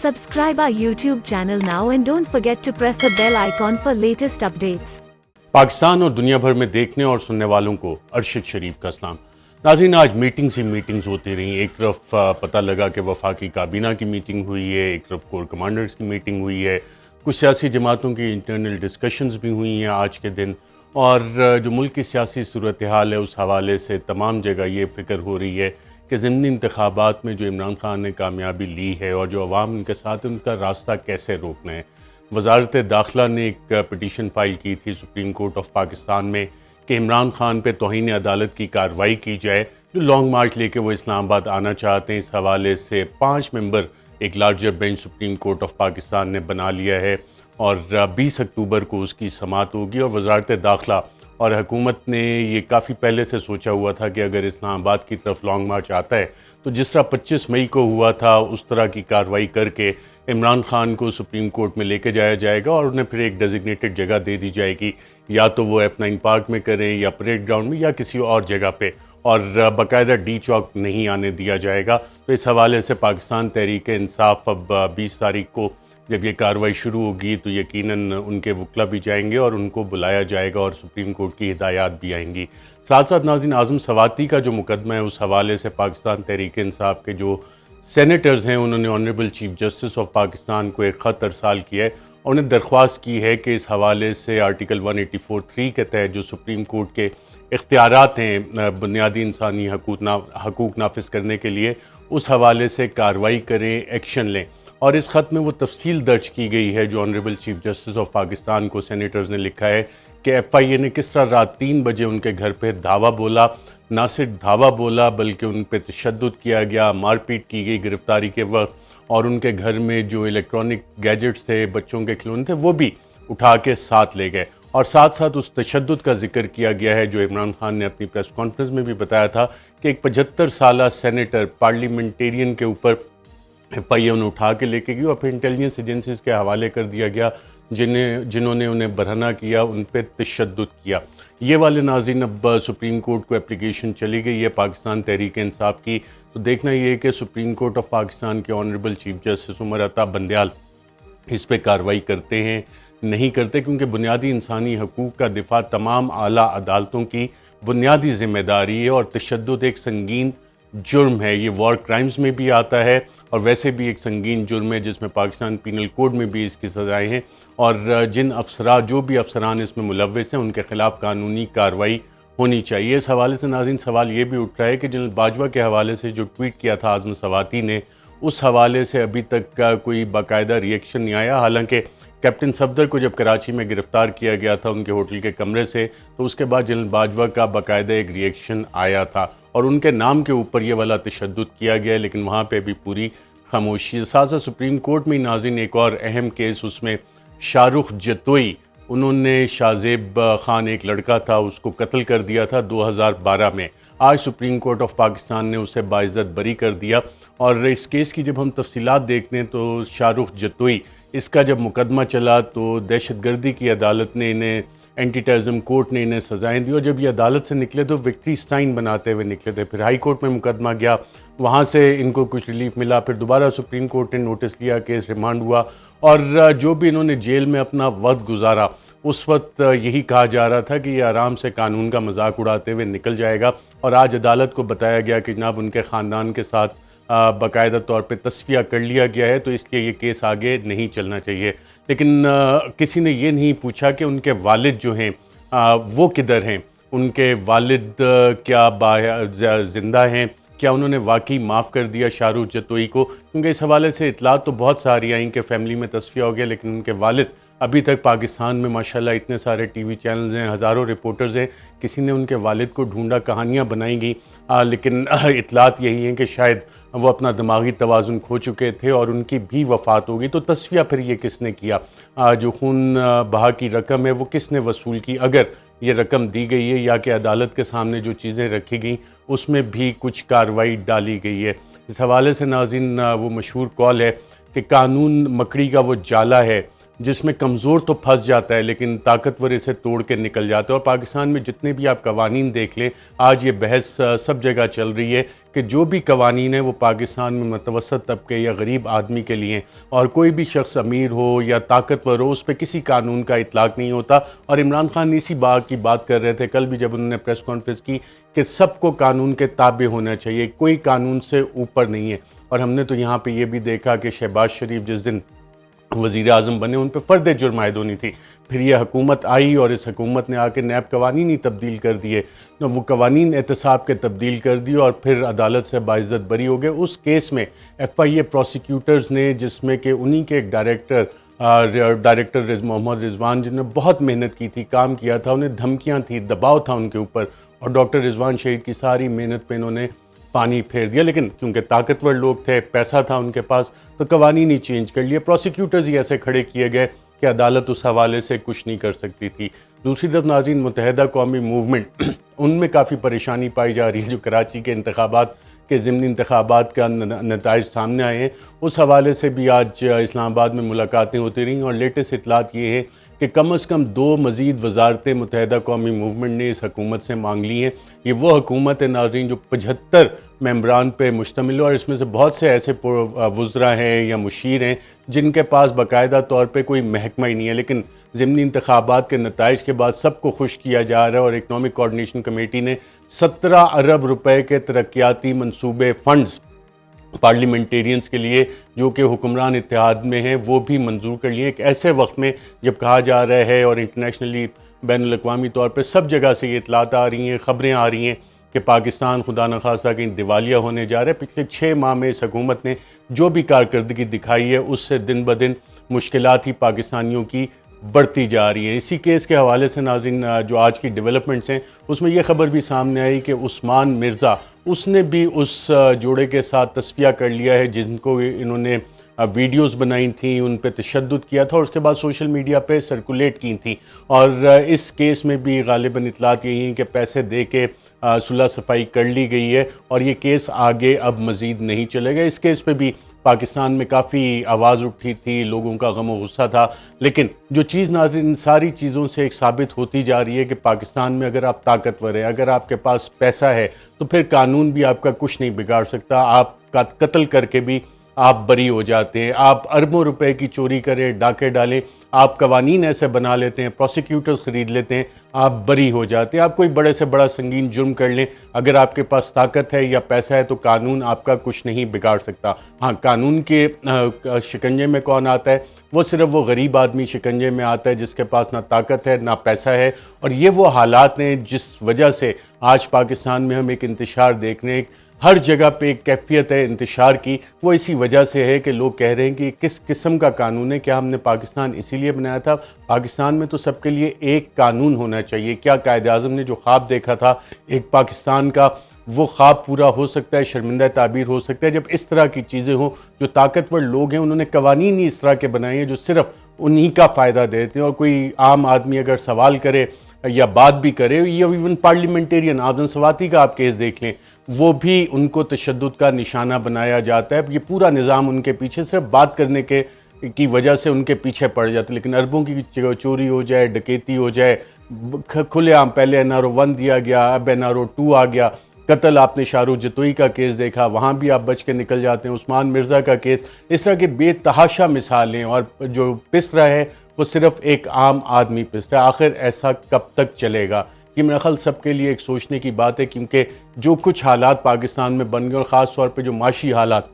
Subscribe our YouTube channel now and don't forget to press the bell icon for latest updates. Pakistan और दुनिया भर में देखने और सुनने वालों को अरशद शरीफ का सलाम। नाज़रीन, आज मीटिंग्स ही मीटिंग्स होती रहीं। एक तरफ पता लगा कि वफाकी काबीना की मीटिंग हुई है, एक तरफ कोर कमांडर्स की मीटिंग हुई है, कुछ सियासी जमातों की इंटरनल डिस्कशंस भी हुई हैं आज के दिन। और जो मुल्क की सियासी सूरत हाल है उस हवाले से तमाम जगह ये फ़िक्र हो रही है कि ज़िमनी इंतखाबात में जो इमरान खान ने कामयाबी ली है और जो अवाम उनके साथ है उनका रास्ता कैसे रोकना है। वज़ारत दाखिला ने एक पिटीशन फ़ाइल की थी सुप्रीम कोर्ट ऑफ पाकिस्तान में कि इमरान खान पे तौहीन अदालत की कार्रवाई की जाए, जो लॉन्ग मार्च लेके वो इस्लामाबाद आना चाहते हैं। इस हवाले से 5 मेंबर एक larger bench supreme court of Pakistan ने बना लिया है और 20 अक्टूबर को उसकी समाअत होगी। और वज़ारत दाखिला और हुकूमत ने ये काफ़ी पहले से सोचा हुआ था कि अगर इस्लामाबाद की तरफ लॉन्ग मार्च आता है तो जिस तरह 25 मई को हुआ था उस तरह की कार्रवाई करके इमरान खान को सुप्रीम कोर्ट में लेके जाया जाएगा और उन्हें फिर एक डेजिग्नेटेड जगह दे दी जाएगी, या तो वो F9 पार्क में करें या परेड ग्राउंड में या किसी और जगह पे, और बाकायदा डी चौक नहीं आने दिया जाएगा। तो इस हवाले से पाकिस्तान तहरीक इंसाफ अब 20 तारीख को जब ये कार्रवाई शुरू होगी तो यकीनन उनके वकला भी जाएंगे और उनको बुलाया जाएगा और सुप्रीम कोर्ट की हिदायत भी आएंगी। साथ साथ नाज़रीन, आज़म सवाती का जो मुकदमा है उस हवाले से पाकिस्तान तहरीक इंसाफ के जो सेनेटर्स हैं उन्होंने honourable chief justice of Pakistan को एक ख़त अरसाल किया है और उन्हें दरख्वास्त की है कि इस हवाले से आर्टिकल 184(3) के तहत जो सुप्रीम कोर्ट के इख्तियारात हैं बुनियादी इंसानी हकूक़ नाफिज करने के लिए, उस हवाले से कार्रवाई करें, एक्शन लें। और इस ख़त में वो तफसील दर्ज की गई है जो honourable chief justice of Pakistan को सेनेटर्स ने लिखा है कि FIA ने किस तरह रात 3 बजे उनके घर पर धावा बोला, ना सिर्फ धावा बोला बल्कि उन पर तशद्दुद किया गया, मारपीट की गई गिरफ्तारी के वक्त, और उनके घर में जो इलेक्ट्रॉनिक गैजेट्स थे, बच्चों के खिलौने थे, वो भी उठा के साथ ले गए। और साथ साथ उस तशद्दुद का जिक्र किया गया है जो इमरान खान ने अपनी प्रेस कॉन्फ्रेंस में भी बताया था कि एक 75 साला सेनेटर पार्लियामेंटेरियन के ऊपर FIA उन्हें उठा के लेके गई और फिर इंटेलिजेंस एजेंसीज के हवाले कर दिया गया जिन्होंने उन्हें बरहना किया, उन पर तशद्दुद किया। ये वाले नाज़रीन अब सुप्रीम कोर्ट को एप्लीकेशन चली गई है पाकिस्तान तहरीक इंसाफ की। तो देखना ये है कि सुप्रीम कोर्ट ऑफ पाकिस्तान के honourable chief justice Umar Ata Bandial इस पर कार्रवाई करते हैं नहीं करते, क्योंकि बुनियादी इंसानी हकूक़ का दिफा तमाम आला अदालतों की बुनियादी ज़िम्मेदारी है और तशद्दुद एक संगीन जुर्म है। ये वॉर क्राइम्स में भी आता है और वैसे भी एक संगीन जुर्म है जिसमें पाकिस्तान पीनल कोड में भी इसकी सज़ाएँ हैं। और जो भी अफसरान इसमें मुलव्वस हैं उनके ख़िलाफ़ कानूनी कार्रवाई होनी चाहिए। इस हवाले से नाज़रीन सवाल ये भी उठ रहा है कि जनरल बाजवा के हवाले से जो ट्वीट किया था आज़म सवाती ने, उस हवाले से अभी तक का कोई बाकायदा रिएक्शन नहीं आया। हालांकि कैप्टन सफदर को जब कराची में गिरफ़्तार किया गया था उनके होटल के कमरे से, तो उसके बाद जनरल बाजवा का बाकायदा एक रिएक्शन आया था और उनके नाम के ऊपर ये वाला तशद्दुद किया गया, लेकिन वहाँ पर भी पूरी खामोशी। साथ साथ सुप्रीम कोर्ट में नाज़रीन एक और अहम केस, उसमें शाहरुख जतोई, उन्होंने शाहजेब खान एक लड़का था उसको कत्ल कर दिया था 2012 में। आज सुप्रीम कोर्ट ऑफ पाकिस्तान ने उसे बाइज़्ज़त बरी कर दिया। और इस केस की जब हम तफसीलात देखते हैं तो शाहरुख जतोई, इसका जब मुकदमा चला तो दहशतगर्दी की अदालत ने इन्हें, एंटी टेररिज्म कोर्ट ने इन्हें सज़ाएँ दी और जब ये अदालत से निकले तो विक्ट्री साइन बनाते हुए निकले थे। फिर हाई कोर्ट में मुकदमा गया, वहाँ से इनको कुछ रिलीफ मिला, फिर दोबारा सुप्रीम कोर्ट ने नोटिस लिया, केस रिमांड हुआ और जो भी इन्होंने जेल में अपना वक्त गुजारा उस वक्त यही कहा जा रहा था कि ये आराम से कानून का मजाक उड़ाते हुए निकल जाएगा। और आज अदालत को बताया गया कि जनाब उनके ख़ानदान के साथ बाकायदा तौर पे तस्फिया कर लिया गया है, तो इसलिए ये केस आगे नहीं चलना चाहिए। लेकिन किसी ने ये नहीं पूछा कि उनके वालिद जो हैं वो किधर हैं, उनके वालिद क्या ज़िंदा हैं, क्या उन्होंने वाकई माफ़ कर दिया शाहरुख जतोई को, क्योंकि इस हवाले से इतलात तो बहुत सारी आई कि फ़ैमिली में तस्फिया हो गया, लेकिन उनके वालिद अभी तक पाकिस्तान में माशाल्लाह इतने सारे टीवी चैनल्स हैं, हज़ारों रिपोर्टर्स हैं, किसी ने उनके वालिद को ढूंढा, कहानियाँ बनाई गई, लेकिन इतलात यही हैं कि शायद वो अपना दिमागी तवाज़ुन खो चुके थे और उनकी भी वफ़ात हो गई। तो तस्फिया फिर ये किसने किया, जो खून बहा की रकम है वो किसने वसूल की, अगर ये रकम दी गई है या कि अदालत के सामने जो चीज़ें रखी गई उसमें भी कुछ कार्रवाई डाली गई है। इस हवाले से नाज़रीन वो मशहूर कॉल है कि कानून मकड़ी का वो जाला है जिसमें कमज़ोर तो फंस जाता है लेकिन ताकतवर इसे तोड़ के निकल जाता है। और पाकिस्तान में जितने भी आप कवानीन देख लें, आज ये बहस सब जगह चल रही है कि जो भी कवानीन है वो पाकिस्तान में मुतवसत तबके या गरीब आदमी के लिए, और कोई भी शख्स अमीर हो या ताकतवर हो उस पर किसी कानून का इतलाक़ नहीं होता। और इमरान खान इसी बात की बात कर रहे थे कल भी जब उन्होंने प्रेस कॉन्फ्रेंस की कि सबको कानून के ताबे होना चाहिए, कोई कानून से ऊपर नहीं है। और हमने तो यहाँ पे ये भी देखा कि शहबाज शरीफ जिस दिन वज़ीर आज़म बने उन पर फ़र्द जुर्म आयद होनी थी, फिर ये हुकूमत आई और इस हुकूमत ने आके नैब कवानीन ही तब्दील कर दिए, तो वो कवानीन एहतसाब के तब्दील कर दिए और फिर अदालत से बाइज़्ज़त बरी हो गए। उस केस में FIA प्रोसिक्यूटर्स ने, जिसमें कि उन्हीं के एक डायरेक्टर मोहम्मद रिजवान जिन्होंने बहुत मेहनत की थी, काम किया था, उन्हें धमकियाँ थी, दबाव था उनके ऊपर, और डॉक्टर रिजवान शहीद की सारी मेहनत पे इन्होंने पानी फेर दिया। लेकिन क्योंकि ताकतवर लोग थे, पैसा था उनके पास, तो कवानीन ही चेंज कर लिए, प्रोसिक्यूटर्स ही ऐसे खड़े किए गए कि अदालत उस हवाले से कुछ नहीं कर सकती थी। दूसरी तरफ नाज़रीन, मुत्तहिदा कौमी मूवमेंट उनमें काफ़ी परेशानी पाई जा रही है। जो कराची के इंतखाबात के ज़िमनी इंतखाबात का नताइज सामने आए हैं, उस हवाले से भी आज इस्लामाबाद में मुलाकातें होती रहीं और लेटेस्ट इतलात ये है कि कम अज़ कम 2 मज़ीद वजारतें मुत्तहिदा कौमी मूवमेंट ने इस हुकूमत से मांग ली हैं। ये वो हुकूमत है नाज़रीन जो 75 मेंबरान पे मुश्तमिल है, और इसमें से बहुत से ऐसे वुज़रा हैं या मुशीर हैं जिनके पास बाकायदा तौर पे कोई महकमा ही नहीं है। लेकिन ज़िमनी इंतखाबात के नताइज के बाद सबको खुश किया जा रहा है, और इकनॉमिक कोऑर्डिनेशन कमेटी ने 17 अरब रुपए के तरक्याती मनसूबे फ़ंड्स पार्लियामेंटेरियंस के लिए जो कि हुक्मरान इत्तेहाद में हैं वो भी मंजूर कर लिए। एक ऐसे वक्त में जब कहा जा रहा है और इंटरनेशनली बैनुल-अक़वामी तौर पर सब जगह से ये इतलात आ रही हैं, ख़बरें आ रही हैं कि पाकिस्तान खुदा न खास्ता कहीं दिवालिया होने जा रहा है। पिछले 6 माह में इस हुकूमत ने जो भी कारकर्दगी दिखाई है उससे दिन ब दिन मुश्किलात ही पाकिस्तानियों की बढ़ती जा रही है। इसी केस के हवाले से नाज़रीन जो आज की डेवलपमेंट्स हैं उसमें यह खबर भी सामने आई कि उस्मान मिर्ज़ा उसने भी उस जोड़े के साथ तस्फिया कर लिया है जिनको इन्होंने वीडियोस बनाई थी, उन पे तशद्दुद किया था और उसके बाद सोशल मीडिया पे सर्कुलेट की थी। और इस केस में भी गालिबन इतलात यही हैं कि पैसे दे के सुलह सफाई कर ली गई है और ये केस आगे अब मज़ीद नहीं चलेगा। इस केस पे भी पाकिस्तान में काफ़ी आवाज़ उठी थी, लोगों का गम और गुस्सा था। लेकिन जो चीज़ नाज़रीन इन सारी चीज़ों से एक साबित होती जा रही है कि पाकिस्तान में अगर आप ताकतवर हैं, अगर आपके पास पैसा है, तो फिर कानून भी आपका कुछ नहीं बिगाड़ सकता। आप कत्ल करके भी आप बरी हो जाते हैं। आप अरबों रुपए की चोरी करें, डाके डालें, आप कवानीन ऐसे बना लेते हैं, प्रोसिक्यूटर्स ख़रीद लेते हैं, आप बरी हो जाते हैं। आप कोई बड़े से बड़ा संगीन जुर्म कर लें, अगर आपके पास ताकत है या पैसा है तो कानून आपका कुछ नहीं बिगाड़ सकता। हाँ, कानून के शिकंजे में कौन आता है? वो सिर्फ वो गरीब आदमी शिकंजे में आता है जिसके पास ना ताकत है ना पैसा है। और ये वो हालात हैं जिस वजह से आज पाकिस्तान में हम एक इंतशार देख रहे हैं। हर जगह पे एक कैफियत है इंतशार की, वो इसी वजह से है कि लोग कह रहे हैं कि किस किस्म का कानून है, क्या हमने पाकिस्तान इसीलिए बनाया था? पाकिस्तान में तो सबके लिए एक कानून होना चाहिए। क्या कायद-ए-आज़म ने जो ख्वाब देखा था एक पाकिस्तान का, वो ख्वाब पूरा हो सकता है, शर्मिंदा ताबीर हो सकता है जब इस तरह की चीज़ें हों? जो ताकतवर लोग हैं उन्होंने कवानीन ही इस तरह के बनाए हैं जो सिर्फ उन्हीं का फ़ायदा देते हैं, और कोई आम आदमी अगर सवाल करे या बात भी करे, या इवन पार्लियामेंटेरियन आदम सवाती का आप केस देख लें, वो भी उनको तशद्दुद का निशाना बनाया जाता है। ये पूरा निज़ाम उनके पीछे सिर्फ बात करने की वजह से उनके पीछे पड़ जाते हैं। लेकिन अरबों की चोरी हो जाए, डकैती हो जाए, खुलेआम पहले NRO 1 दिया गया, अब NRO 2 आ गया। कत्ल आपने शाहरुख जतोई का केस देखा, वहाँ भी आप बच के निकल जाते हैं। उस्मान मिर्ज़ा का केस, इस तरह के बेतहाशा मिसालें, और जो पिस रहा है वो सिर्फ एक आम आदमी पिस रहा है। आखिर ऐसा कब तक चलेगा? कि मेरा ख्याल सबके लिए एक सोचने की बात है, क्योंकि जो कुछ हालात पाकिस्तान में बन गए और ख़ास तौर पे जो माशी हालात,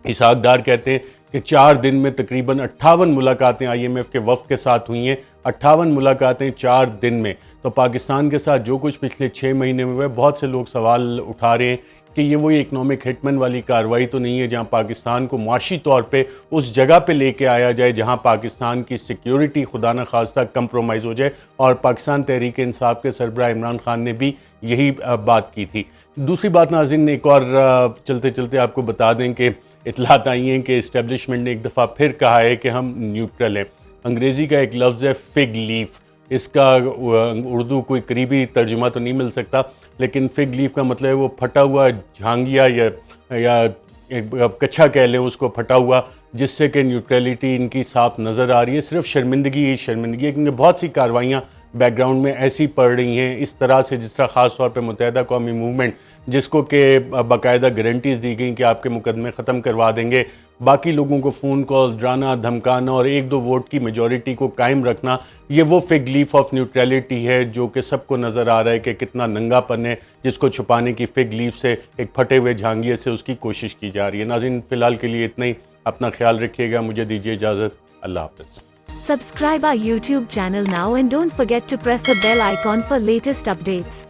इसहाक डार कहते हैं कि 4 दिन में तकरीबन 58 मुलाकातें IMF के वफ़द के साथ हुई हैं। 58 मुलाकातें 4 दिन में। तो पाकिस्तान के साथ जो कुछ पिछले 6 महीने में हुआ, बहुत से लोग सवाल उठा रहे हैं कि ये वही इकनॉमिक हिटमैन वाली कार्रवाई तो नहीं है जहाँ पाकिस्तान को मुआशी तौर पे उस जगह पे लेके आया जाए जहाँ पाकिस्तान की सिक्योरिटी खुदा न खास्ता कंप्रोमाइज़ हो जाए। और पाकिस्तान तहरीक इंसाफ के सरबराह इमरान खान ने भी यही बात की थी। दूसरी बात नाज़रीन, एक और चलते चलते आपको बता दें कि इतलात आई हैं कि इस्टेब्लिशमेंट ने एक दफ़ा फिर कहा है कि हम न्यूट्रल हैं। अंग्रेज़ी का एक लफ्ज़ है फिग लीफ, इसका उर्दू कोई करीबी तर्जुमा तो नहीं मिल सकता, लेकिन फिग लीफ का मतलब है वो फटा हुआ झांगिया या एक कच्छा कह लें उसको, फटा हुआ, जिससे कि न्यूट्रलिटी इनकी साफ नज़र आ रही है। सिर्फ शर्मिंदगी ही शर्मिंदगी है, क्योंकि बहुत सी कार्रवाइयाँ बैकग्राउंड में ऐसी पड़ रही हैं इस तरह से, जिस तरह ख़ास तौर पे मुत्तहिदा कौमी मूवमेंट, जिसको कि बाकायदा गारंटीज़ दी गई कि आपके मुकदमे ख़त्म करवा देंगे, बाकी लोगों को फ़ोन कॉल, डराना धमकाना और 1-2 वोट की मेजॉरिटी को कायम रखना, ये वो फिग लीफ ऑफ न्यूट्रलिटी है जो कि सबको नज़र आ रहा है कि कितना नंगापन है, जिसको छुपाने की फिग लीफ से, एक फटे हुए झांगिए से उसकी कोशिश की जा रही है। नाज़रीन, फ़िलहाल के लिए इतना ही। अपना ख्याल रखिएगा, मुझे दीजिए इजाज़त। अल्लाह हाफ़िज़। Subscribe our YouTube channel now and don't forget to press the bell icon for latest updates.